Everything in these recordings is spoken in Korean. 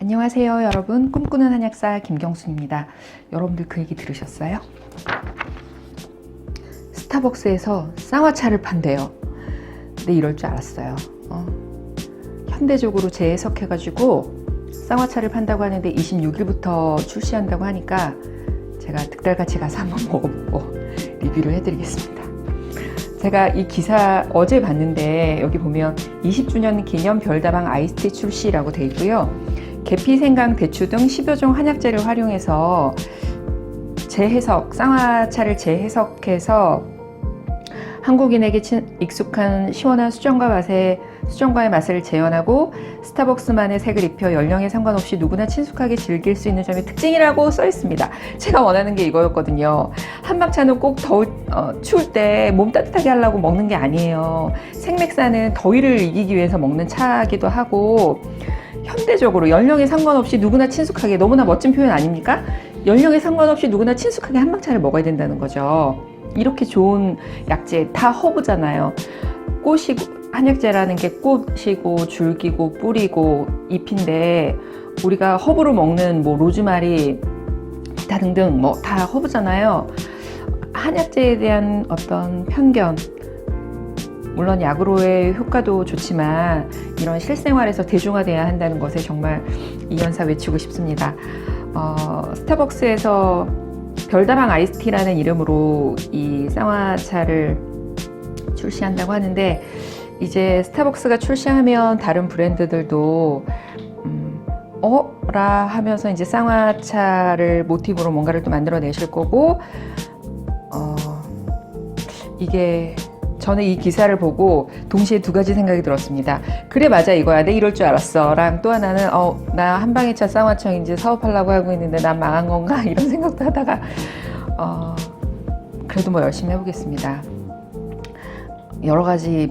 안녕하세요 여러분, 꿈꾸는 한약사 김경순입니다. 여러분들 그 얘기 들으셨어요? 스타벅스에서 쌍화차를 판대요. 근데 이럴 줄 알았어요. 현대적으로 재해석해가지고 쌍화차를 판다고 하는데 26일부터 출시한다고 하니까 제가 득달같이 가서 한번 먹어보고 리뷰를 해드리겠습니다. 제가 이 기사 어제 봤는데 여기 보면 20주년 기념 별다방 아이스티 출시라고 돼 있고요. 계피, 생강, 대추 등 10여 종 한약재를 활용해서 쌍화차를 재해석해서 한국인에게 익숙한 시원한 수정과의 맛을 재현하고 스타벅스만의 색을 입혀 연령에 상관없이 누구나 친숙하게 즐길 수 있는 점이 특징이라고 써 있습니다. 제가 원하는 게 이거였거든요. 한방차는 꼭 추울 때 몸 따뜻하게 하려고 먹는 게 아니에요. 생맥사는 더위를 이기기 위해서 먹는 차기도 하고, 현대적으로 연령에 상관없이 누구나 친숙하게, 너무나 멋진 표현 아닙니까? 연령에 상관없이 누구나 친숙하게 한방차를 먹어야 된다는 거죠. 이렇게 좋은 약재, 다 허브잖아요. 한약재라는 게 꽃이고 줄기고 뿌리고 잎인데, 우리가 허브로 먹는 로즈마리, 기타 등등 다 허브잖아요. 한약재에 대한 어떤 편견, 물론 약으로의 효과도 좋지만 이런 실생활에서 대중화돼야 한다는 것에 정말 이연사 외치고 싶습니다. 스타벅스에서 별다방 아이스티라는 이름으로 이 쌍화차를 출시한다고 하는데, 이제 스타벅스가 출시하면 다른 브랜드들도 라 하면서 이제 쌍화차를 모티브로 뭔가를 또 만들어내실 거고, 저는 이 기사를 보고 동시에 두 가지 생각이 들었습니다. 그래, 맞아, 이거야. 내 이럴 줄 알았어. 랑 또 하나는 나 한방에차 쌍화청인지 사업하려고 하고 있는데 난 망한 건가? 이런 생각도 하다가 그래도 열심히 해보겠습니다. 여러 가지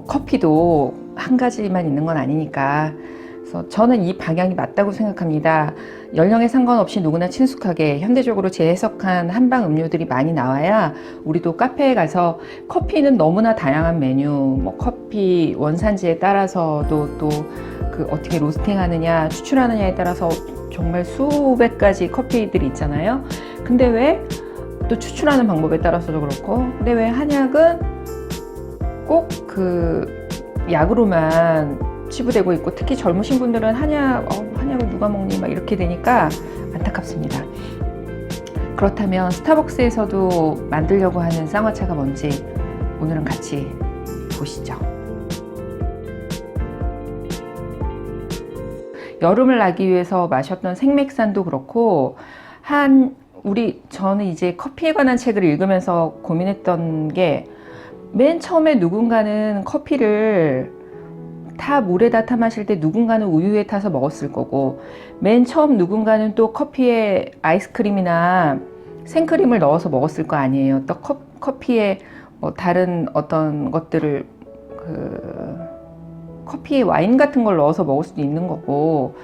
커피도 한 가지만 있는 건 아니니까. 그래서 저는 이 방향이 맞다고 생각합니다. 연령에 상관없이 누구나 친숙하게 현대적으로 재해석한 한방 음료들이 많이 나와야 우리도 카페에 가서, 커피는 너무나 다양한 메뉴, 커피 원산지에 따라서도 또 어떻게 로스팅하느냐, 추출하느냐에 따라서 정말 수백 가지 커피들이 있잖아요. 근데 왜 또 추출하는 방법에 따라서도 그렇고, 근데 왜 한약은 꼭 약으로만 치부되고 있고, 특히 젊으신 분들은 한약을 누가 먹니 이렇게 되니까 안타깝습니다. 그렇다면 스타벅스에서도 만들려고 하는 쌍화차가 뭔지 오늘은 같이 보시죠. 여름을 나기 위해서 마셨던 생맥산도 그렇고, 저는 이제 커피에 관한 책을 읽으면서 고민했던 게, 맨 처음에 누군가는 커피를 물에다 타 마실 때 누군가는 우유에 타서 먹었을 거고, 맨 처음 누군가는 또 커피에 아이스크림이나 생크림을 넣어서 먹었을 거 아니에요. 또 커피에 다른 어떤 것들을, 커피에 와인 같은 걸 넣어서 먹을 수도 있는 거고,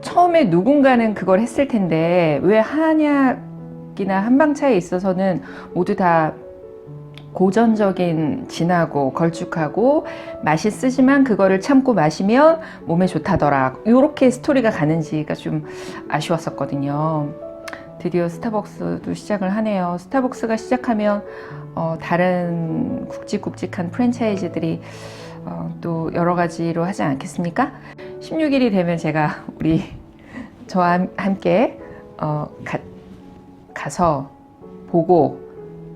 처음에 누군가는 그걸 했을 텐데, 왜 한약이나 한방차에 있어서는 모두 다 고전적인, 진하고 걸쭉하고 맛이 쓰지만 그거를 참고 마시면 몸에 좋다더라, 이렇게 스토리가 가는지가 좀 아쉬웠었거든요. 드디어 스타벅스도 시작을 하네요. 스타벅스가 시작하면 다른 굵직굵직한 프랜차이즈들이 또 여러 가지로 하지 않겠습니까? 16일이 되면 제가 저와 함께 가서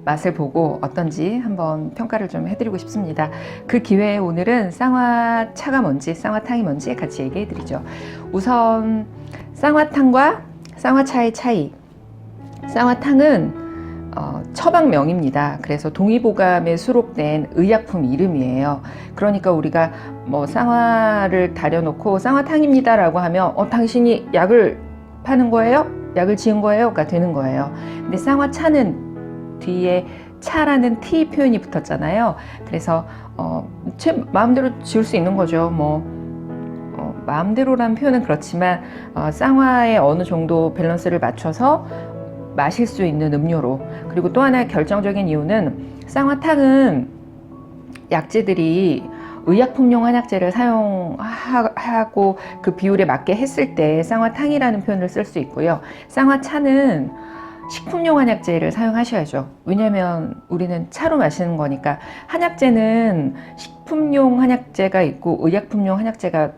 맛을 보고 어떤지 한번 평가를 좀 해드리고 싶습니다. 그 기회에 오늘은 쌍화차가 뭔지, 쌍화탕이 뭔지 같이 얘기해 드리죠. 우선 쌍화탕과 쌍화차의 차이. 쌍화탕은 처방명입니다. 그래서 동의보감에 수록된 의약품 이름이에요. 그러니까 우리가 쌍화를 다려놓고 쌍화탕입니다 라고 하면 당신이 약을 파는 거예요? 약을 지은 거예요? 가 되는 거예요. 근데 쌍화차는 뒤에 차라는 T 표현이 붙었잖아요. 그래서 제 마음대로 지을 수 있는 거죠. 마음대로라는 표현은 그렇지만 쌍화에 어느 정도 밸런스를 맞춰서 마실 수 있는 음료로. 그리고 또 하나의 결정적인 이유는, 쌍화탕은 약재들이 의약품용 한약재를 사용하고 그 비율에 맞게 했을 때 쌍화탕이라는 표현을 쓸 수 있고요. 쌍화차는 식품용 한약재를 사용하셔야죠. 왜냐하면 우리는 차로 마시는 거니까. 한약재는 식품용 한약재가 있고 의약품용 한약재가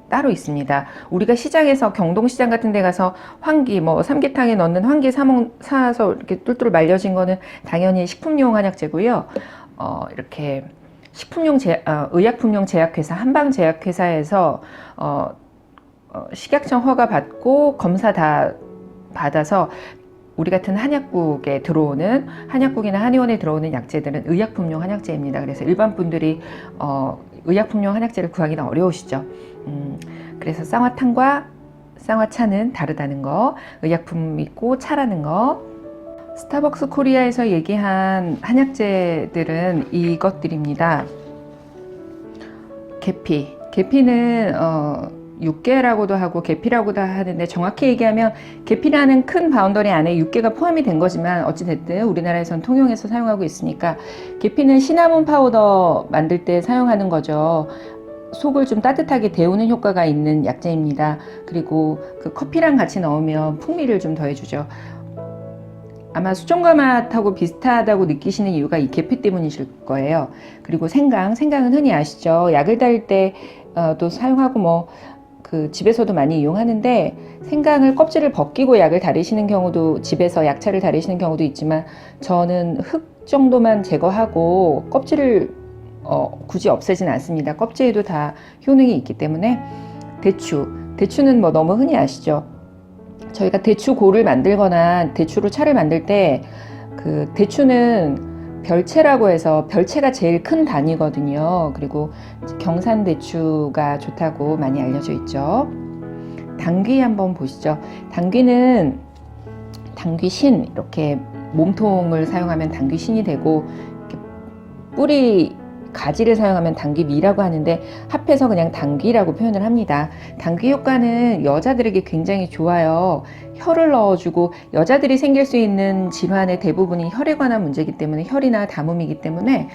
따로 있습니다. 우리가 시장에서 경동시장 같은 데 가서 황기, 뭐 삼계탕에 넣는 황기 사서 이렇게 뚫뚫 말려진 거는 당연히 식품용 한약재고요. 이렇게 의약품용 제약회사, 한방제약회사에서 식약청 허가 받고 검사 다 받아서 우리 같은 한약국에 들어오는, 한약국이나 한의원에 들어오는 약재들은 의약품용 한약재입니다. 그래서 일반 분들이 의약품용 한약재를 구하기는 어려우시죠. 그래서 쌍화탕과 쌍화차는 다르다는 거, 의약품 있고 차라는 거. 스타벅스 코리아에서 얘기한 한약재들은 이것들입니다. 계피는 육계라고도 하고 계피라고도 하는데, 정확히 얘기하면 계피라는 큰 바운더리 안에 육계가 포함이 된 거지만 어찌됐든 우리나라에선 통용해서 사용하고 있으니까, 계피는 시나몬 파우더 만들 때 사용하는 거죠. 속을 좀 따뜻하게 데우는 효과가 있는 약재입니다. 그리고 그 커피랑 같이 넣으면 풍미를 좀 더해주죠. 아마 수정과 맛하고 비슷하다고 느끼시는 이유가 이 계피 때문이실 거예요. 그리고 생강은 흔히 아시죠? 약을 달릴 때도 사용하고 뭐 그 집에서도 많이 이용하는데, 생강을 껍질을 벗기고 약을 다리시는 경우도, 집에서 약차를 다리시는 경우도 있지만, 저는 흙 정도만 제거하고 껍질을 굳이 없애진 않습니다. 껍질에도 다 효능이 있기 때문에. 대추는 뭐 너무 흔히 아시죠? 저희가 대추고를 만들거나 대추로 차를 만들 때 그 대추는 별채라고 해서, 별채가 제일 큰 단위거든요. 그리고 경산대추가 좋다고 많이 알려져 있죠. 당귀 한번 보시죠. 당귀는 당귀신, 이렇게 몸통을 사용하면 당귀신이 되고, 이렇게 뿌리 가지를 사용하면 당귀미라고 하는데, 합해서 그냥 당귀라고 표현을 합니다. 당귀 효과는 여자들에게 굉장히 좋아요. 혈을 넣어주고, 여자들이 생길 수 있는 질환의 대부분이 혈에 관한 문제이기 때문에, 혈이나 담음이기 때문에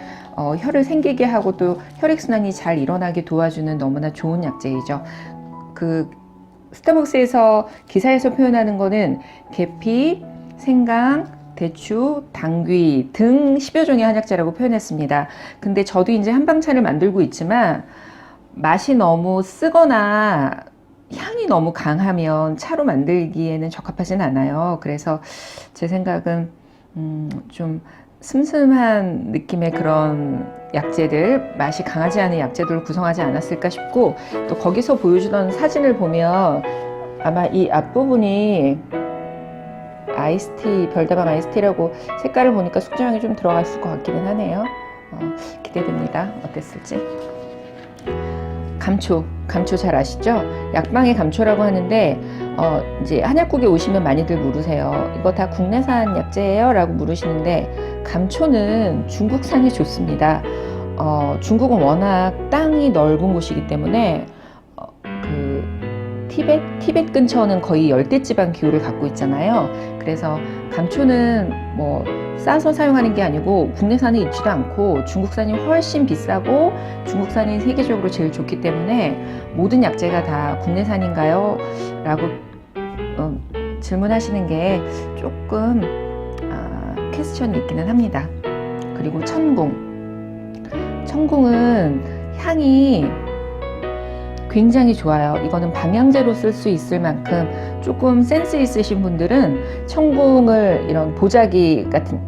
혈을 생기게 하고 또 혈액순환이 잘 일어나게 도와주는 너무나 좋은 약재이죠. 그 스타벅스에서 기사에서 표현하는 거는 계피, 생강, 대추, 당귀 등 10여 종의 한약재라고 표현했습니다. 근데 저도 이제 한방차를 만들고 있지만, 맛이 너무 쓰거나 향이 너무 강하면 차로 만들기에는 적합하진 않아요. 그래서 제 생각은 좀 슴슴한 느낌의 그런 약재들, 맛이 강하지 않은 약재들을 구성하지 않았을까 싶고, 또 거기서 보여주던 사진을 보면 아마 이 앞부분이 아이스티, 별다방 아이스티라고, 색깔을 보니까 숙주향이 좀 들어가 있을 것 같기는 하네요. 기대됩니다. 어땠을지. 감초 잘 아시죠? 약방의 감초라고 하는데, 이제 한약국에 오시면 많이들 물으세요. 이거 다 국내산 약재예요? 라고 물으시는데, 감초는 중국산이 좋습니다. 중국은 워낙 땅이 넓은 곳이기 때문에, 티벳 근처는 거의 열대지방 기후를 갖고 있잖아요. 그래서 감초는 뭐 싸서 사용하는 게 아니고, 국내산에 있지도 않고 중국산이 훨씬 비싸고, 중국산이 세계적으로 제일 좋기 때문에 모든 약재가 다 국내산인가요? 라고 질문하시는 게 조금 퀘스천이 있기는 합니다. 그리고 천궁은 향이 굉장히 좋아요. 이거는 방향제로 쓸 수 있을 만큼 조금 센스 있으신 분들은 천궁을 이런 보자기 같은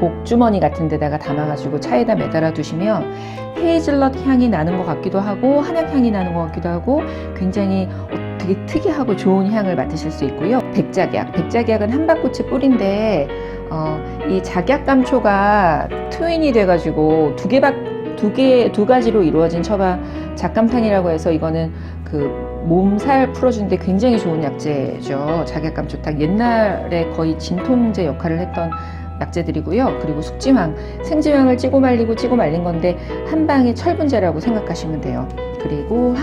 복주머니 같은 데다가 담아가지고 차에다 매달아 두시면 헤이즐넛 향이 나는 것 같기도 하고, 한약 향이 나는 것 같기도 하고, 굉장히 되게 특이하고 좋은 향을 맡으실 수 있고요. 백작약은 한박꽃의 뿌리인데, 이 작약감초가 트윈이 돼가지고 두 가지로 이루어진 처방 작감탄이라고 해서, 이거는 그 몸살 풀어주는데 굉장히 좋은 약재죠. 작약감초탕, 옛날에 거의 진통제 역할을 했던 약재들이고요. 그리고 숙지황, 생지황을 찌고 말린 건데 한방의 철분제라고 생각하시면 돼요. 그리고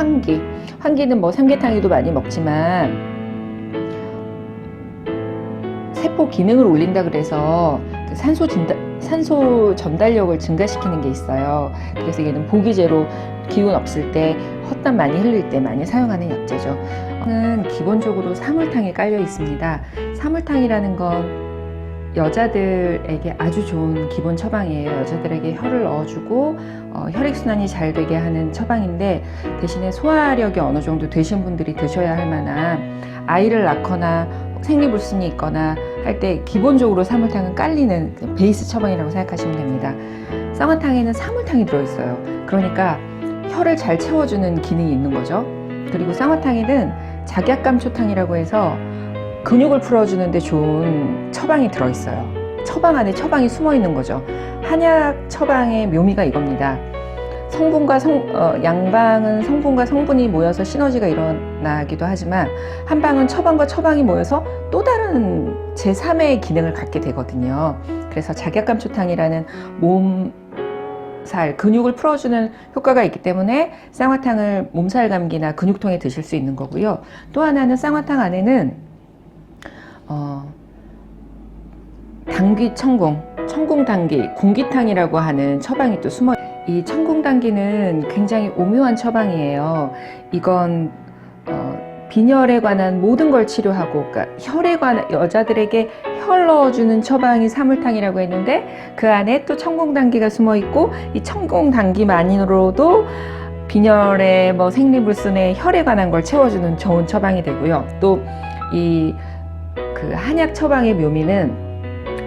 황기는 뭐 삼계탕에도 많이 먹지만 세포 기능을 올린다 그래서 그 산소 전달력을 증가시키는 게 있어요. 그래서 얘는 보기제로 기운 없을 때, 헛땀 많이 흘릴 때 많이 사용하는 약재죠. 는 기본적으로 사물탕에 깔려 있습니다. 사물탕이라는 건 여자들에게 아주 좋은 기본 처방이에요. 여자들에게 혈을 넣어주고 혈액순환이 잘 되게 하는 처방인데, 대신에 소화력이 어느 정도 되신 분들이 드셔야 할 만한, 아이를 낳거나 생리불순이 있거나 할 때 기본적으로 사물탕은 깔리는 베이스 처방이라고 생각하시면 됩니다. 쌍화탕에는 사물탕이 들어있어요. 그러니까 혈을 잘 채워주는 기능이 있는 거죠. 그리고 쌍화탕에는 작약감초탕이라고 해서 근육을 풀어주는데 좋은 처방이 들어있어요. 처방 안에 처방이 숨어 있는 거죠. 한약 처방의 묘미가 이겁니다. 성분과 양방은 성분과 성분이 모여서 시너지가 일어나기도 하지만, 한방은 처방과 처방이 모여서 또 다른 제3의 기능을 갖게 되거든요. 그래서 작약감초탕이라는 몸살, 근육을 풀어주는 효과가 있기 때문에 쌍화탕을 몸살 감기나 근육통에 드실 수 있는 거고요. 또 하나는 쌍화탕 안에는 당귀 청궁 당귀, 공기탕이라고 하는 처방이 또 숨어. 이 청궁 당귀는 굉장히 오묘한 처방이에요. 이건 빈혈에 관한 모든 걸 치료하고, 그러니까 혈에 관한, 여자들에게 혈 넣어주는 처방이 사물탕이라고 했는데, 그 안에 또 청궁 당귀가 숨어 있고, 이 청궁 당귀만으로도 빈혈에 생리불순에 혈에 관한 걸 채워주는 좋은 처방이 되고요. 또 이 그 한약 처방의 묘미는,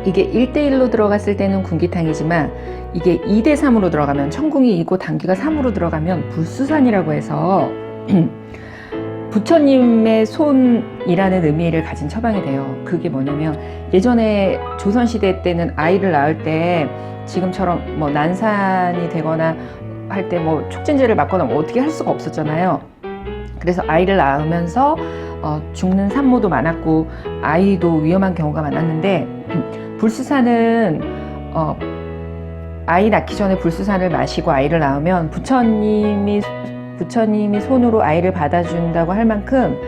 이게 1대1로 들어갔을 때는 군기탕이지만, 이게 2대3으로 들어가면, 청궁이 2고 당귀가 3으로 들어가면 불수산이라고 해서 부처님의 손이라는 의미를 가진 처방이 돼요. 그게 뭐냐면, 예전에 조선시대 때는 아이를 낳을 때 지금처럼 난산이 되거나 할 때 촉진제를 맞거나 어떻게 할 수가 없었잖아요. 그래서 아이를 낳으면서 죽는 산모도 많았고 아이도 위험한 경우가 많았는데, 불수산은 아이 낳기 전에 불수산을 마시고 아이를 낳으면 부처님이 손으로 아이를 받아준다고 할 만큼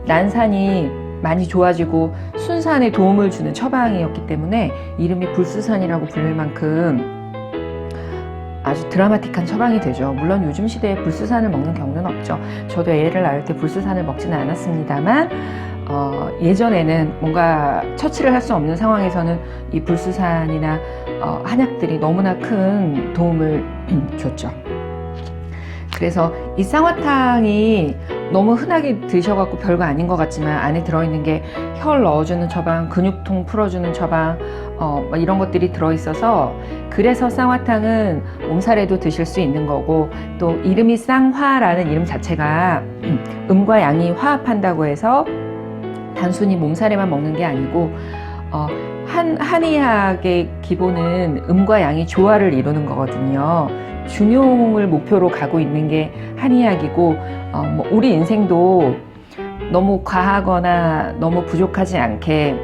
난산이 많이 좋아지고 순산에 도움을 주는 처방이었기 때문에 이름이 불수산이라고 불릴 만큼 아주 드라마틱한 처방이 되죠. 물론 요즘 시대에 불수산을 먹는 경우는 없죠. 저도 애를 낳을 때 불수산을 먹지는 않았습니다만, 예전에는 뭔가 처치를 할 수 없는 상황에서는 이 불수산이나 한약들이 너무나 큰 도움을 줬죠. 그래서 이 쌍화탕이 너무 흔하게 드셔갖고 별거 아닌 것 같지만, 안에 들어있는 게 혈 넣어주는 처방, 근육통 풀어주는 처방, 이런 것들이 들어있어서, 그래서 쌍화탕은 몸살에도 드실 수 있는 거고, 또 이름이 쌍화라는 이름 자체가 음과 양이 화합한다고 해서 단순히 몸살에만 먹는 게 아니고, 한의학의 기본은 음과 양이 조화를 이루는 거거든요. 중용을 목표로 가고 있는 게 한의학이고, 우리 인생도 너무 과하거나 너무 부족하지 않게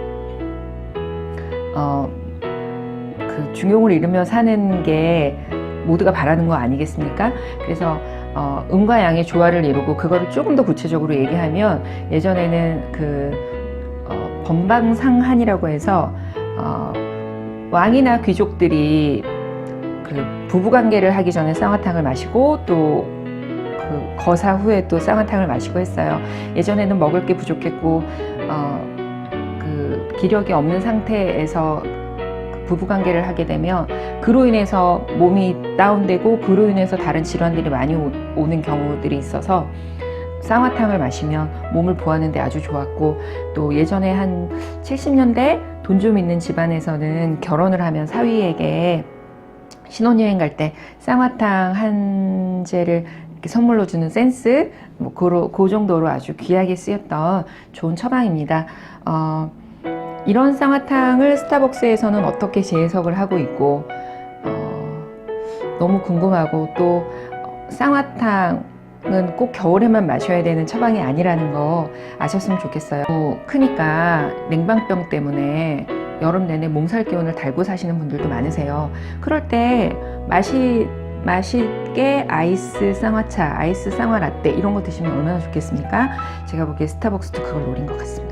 그 중용을 이루며 사는 게 모두가 바라는 거 아니겠습니까? 그래서 음과 양의 조화를 이루고, 그거를 조금 더 구체적으로 얘기하면, 예전에는 번방상한이라고 해서 왕이나 귀족들이 부부관계를 하기 전에 쌍화탕을 마시고, 또 거사 후에 또 쌍화탕을 마시고 했어요. 예전에는 먹을 게 부족했고 기력이 없는 상태에서 부부관계를 하게 되면 그로 인해서 몸이 다운되고, 그로 인해서 다른 질환들이 많이 오는 경우들이 있어서 쌍화탕을 마시면 몸을 보하는 데 아주 좋았고, 또 예전에 한 70년대 돈 좀 있는 집안에서는 결혼을 하면 사위에게 신혼여행 갈 때 쌍화탕 한 재를 이렇게 선물로 주는 센스, 그 정도로 아주 귀하게 쓰였던 좋은 처방입니다. 이런 쌍화탕을 스타벅스에서는 어떻게 재해석을 하고 있고, 너무 궁금하고, 또 쌍화탕은 꼭 겨울에만 마셔야 되는 처방이 아니라는 거 아셨으면 좋겠어요. 크니까 냉방병 때문에 여름 내내 몸살 기운을 달고 사시는 분들도 많으세요. 그럴 때 맛있게 아이스 쌍화차, 아이스 쌍화 라떼 이런 거 드시면 얼마나 좋겠습니까? 제가 보기에 스타벅스도 그걸 노린 것 같습니다.